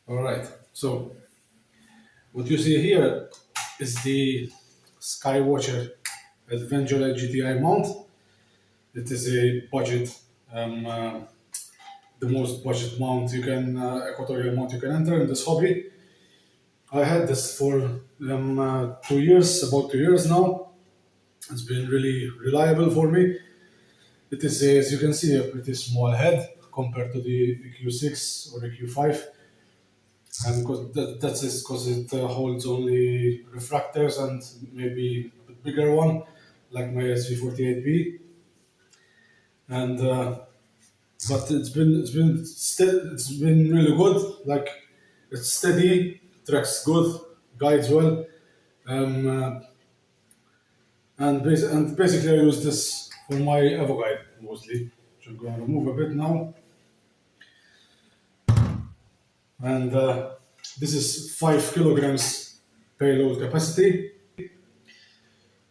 All right. So what you see here is the Skywatcher Adventurer GTI mount. It is a budget, um, uh, the most budget mount you can, equatorial mount you can enter in this hobby. I had this for 2 years, about 2 years now. It's been really reliable for me. It is, as you can see, a pretty small head compared to the Q6 or the Q5. And that's because it holds only refractors and maybe a bit bigger one, like my SV48B. And but it's been really good. Like it's steady, tracks good, guides well, um, uh, and basically I use this for my Evo guide mostly. So I'm going to remove a bit now, and this is 5 kilograms payload capacity.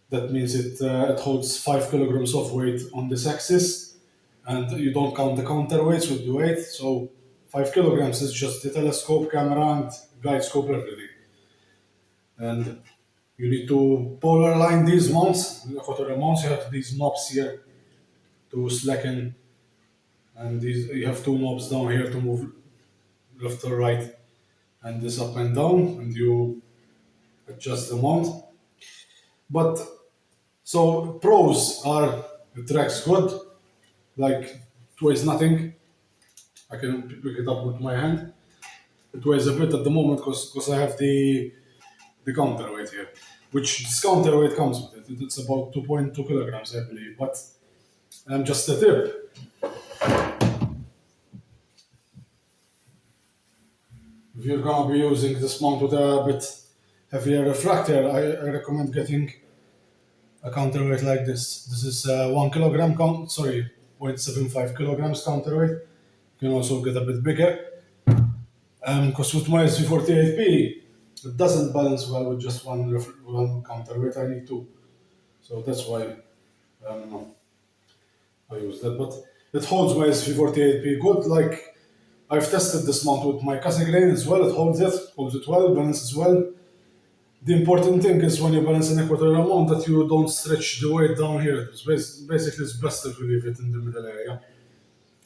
That means it holds 5 kilograms of weight on this axis, and you don't count the counterweights with the weight. So 5 kilograms is just the telescope, camera, and guide scope, everything. And you need to polar align these mounts. For the mounts, you have these knobs here to slacken, and these you have two knobs down here to move left or right, and this up and down, and you adjust the mount. But so pros are it tracks good, like it weighs nothing. I can pick it up with my hand. It weighs a bit at the moment because I have the counterweight here, which this counterweight comes with it. It's about 2.2 kilograms, I believe. But just a tip: if you're gonna be using this mount with a bit heavier refractor, I recommend getting a counterweight like this. This is 1 kilogram count. Sorry, 0.75 kilograms counterweight. You can also get a bit bigger. Because with my SV48B, it doesn't balance well with just one counterweight. I need two, so that's why I use that. But it holds my SV48B good. Like I've tested this mount with my Cassegrain as well. It holds it well, balances well. The important thing is when you balance an equatorial mount that you don't stretch the weight down here. Basically, it's best if you leave it in the middle area.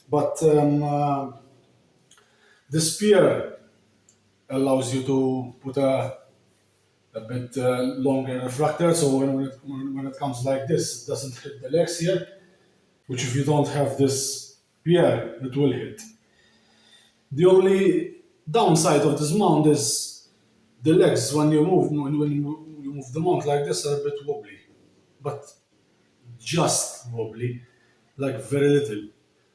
But the spear allows you to put a bit longer refractor, so when it comes like this, it doesn't hit the legs here, which if you don't have this spear, it will hit. The only downside of this mount is the legs. When you move the mount like this, are a bit wobbly, but just wobbly, like very little,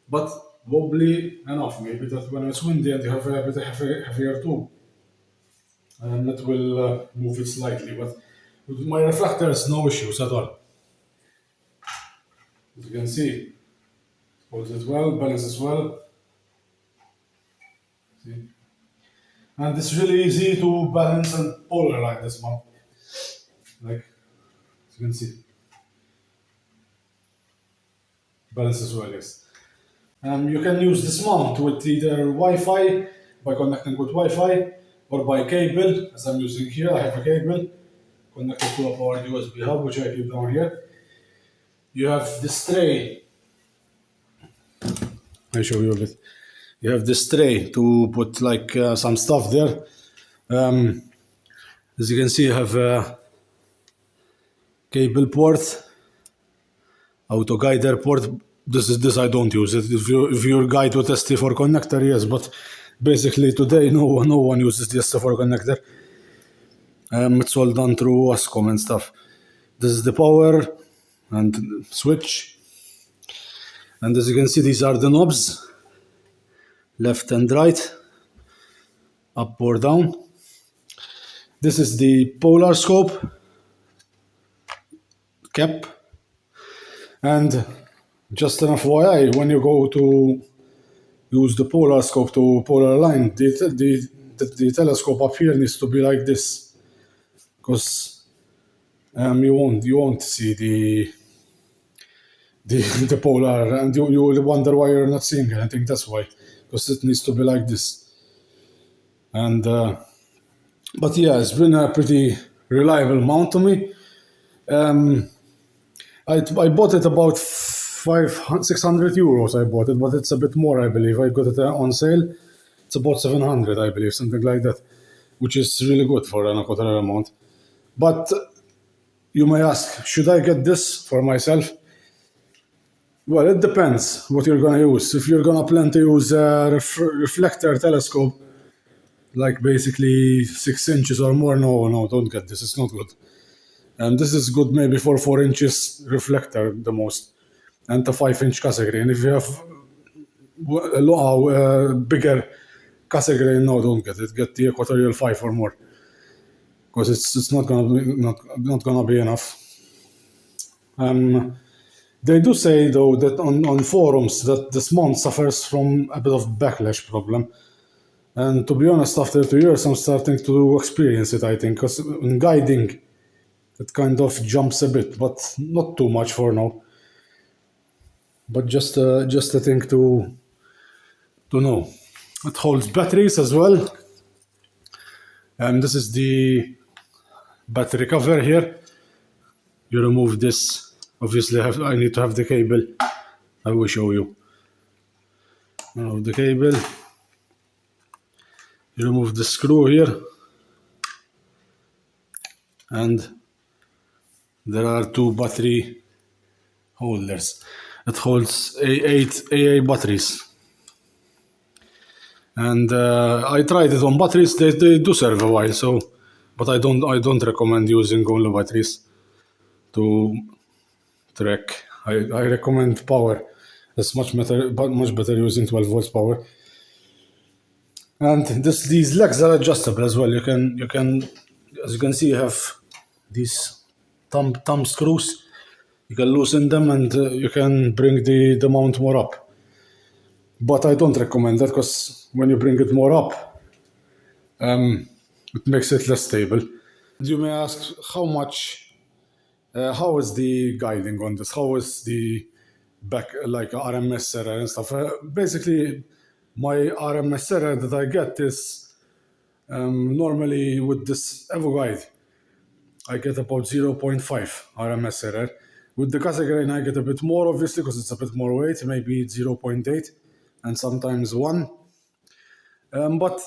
but wobbly enough maybe that when it's windy and you have a bit heavier tube, and it will move it slightly. But with my refractors, no issues at all. As you can see, holds it well, balances well. See? And it's really easy to balance and polarize this mount. Like, as you can see, balances well, yes. You can use this mount with either Wi-Fi, by connecting with Wi-Fi, or by cable, as I'm using here. I have a cable connected to a powered USB hub, which I keep down here. You have this tray. I show you a bit. You have this tray to put like some stuff there. As you can see, you have a cable port, auto guider port. This I don't use it. If your guide with ST4 connector, yes, but basically today no one uses the ST4 connector. It's all done through Wascom and stuff. This is the power and switch, and as you can see, these are the knobs, left and right, up or down. This is the polar scope cap, and just an FYI, when you go to use the polar scope to polar align, the telescope up here needs to be like this, because you won't see the polar, and you will wonder why you're not seeing it. I think that's why, because it needs to be like this. And but yeah, it's been a pretty reliable mount to me. I bought it about 600 euros. I bought it, but it's a bit more, I believe. I got it on sale. It's about 700, I believe, something like that, which is really good for an aquaterrier mount. But you may ask, should I get this for myself? Well, it depends what you're going to use. If you're going to plan to use a reflector telescope, like basically 6 inches or more, no, don't get this. It's not good. And this is good maybe for 4 inches reflector the most, and a 5-inch Cassegrain. If you have bigger Cassegrain, no, don't get it. Get the Equatorial 5 or more, because it's not gonna be enough. They do say though that on forums that this mount suffers from a bit of backlash problem. And to be honest, after 2 years, I'm starting to experience it, I think, because in guiding, it kind of jumps a bit, but not too much for now. But just a thing to know. It holds batteries as well. And this is the battery cover here. You remove this. Obviously, I need to have the cable. I will show you. Remove the cable. You remove the screw here. And there are 2 battery holders. It holds 8 AA batteries. And I tried it on batteries. They do serve a while. So, but I don't recommend using only batteries to track. I recommend power. It's much better using 12 volts power. And these legs are adjustable as well. You can, as you can see, you have these thumb screws. You can loosen them and you can bring the mount more up. But I don't recommend that, because when you bring it more up, it makes it less stable. You may ask how is the guiding on this? How is the back, like RMS error and stuff? Basically, my RMS error that I get is normally with this EvoGuide, I get about 0.5 RMS error. With the Cassegrain, I get a bit more, obviously, because it's a bit more weight, maybe 0.8 and sometimes 1. But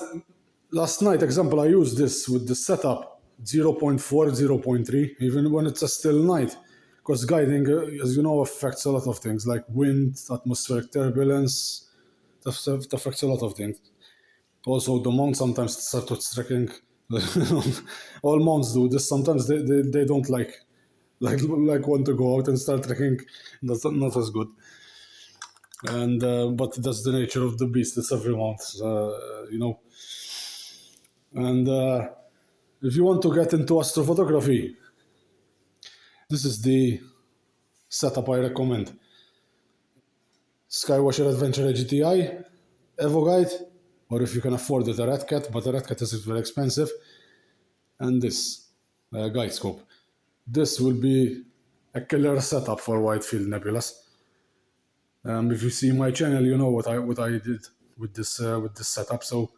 last night, example, I used this with the setup 0.4, 0.3, even when it's a still night, because guiding, as you know, affects a lot of things like wind, atmospheric turbulence. That affects a lot of things. Also, the mount sometimes starts tracking. All mounts do this. Sometimes they don't like want to go out and start trekking. That's not as good. And but that's the nature of the beast. It's every mount, you know. And if you want to get into astrophotography, this is the setup I recommend. Skywatcher Adventurer GTI, EvoGuide, or if you can afford it, a Red Cat, but a Red Cat is very expensive. And this guide scope. This will be a killer setup for wide field nebulas. If you see my channel, you know what I did with this setup. So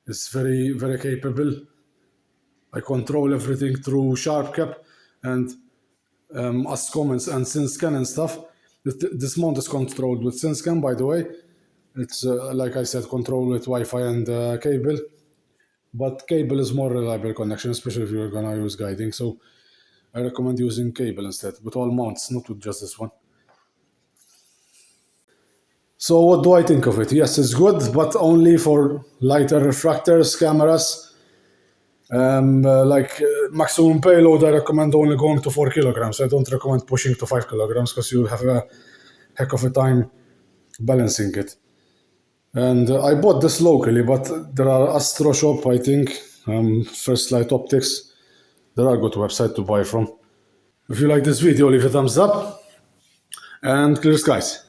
it's very, very capable. I control everything through SharpCap and ASCOM and SynScan and stuff. This mount is controlled with SynScan, by the way. It's like I said, controlled with Wi-Fi and cable. But cable is more reliable connection, especially if you're gonna use guiding. So I recommend using cable instead, with all mounts, not with just this one. So what do I think of it? Yes, it's good, but only for lighter refractors, cameras. Like maximum payload, I recommend only going to 4 kilograms. I don't recommend pushing to 5 kilograms, because you'll have a heck of a time balancing it. And I bought this locally, but there are Astro Shop, I think, First Light Optics. There are good websites to buy from. If you like this video, leave a thumbs up and clear skies.